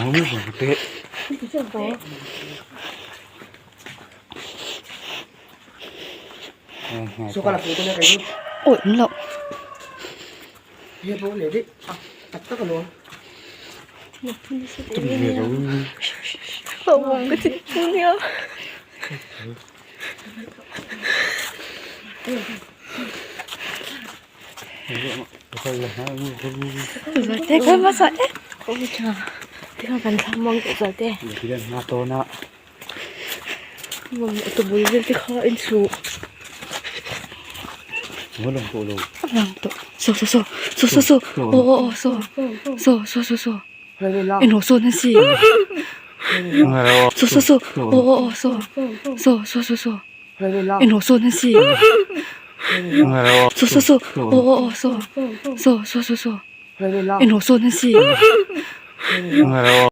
Mau bangte. Isa po. Suka na puto na kayo. Oh, no. Iya po, lady. Ah, takta ka no. Bawang kasi niya. Teka, masa eh. Oh, siya. Teka, pansamang ko sa te. Bilang nato na. Mami, ito boleh din tikain so. Walang tulog. Alam to. So. Oo, so. Lady lang. Inoso na si. Ngaraw. So. Oo, so. Lady lang. Inoso na si. Ngaraw. So. Oo, so. Lady lang. Inoso na si. Ngaraw.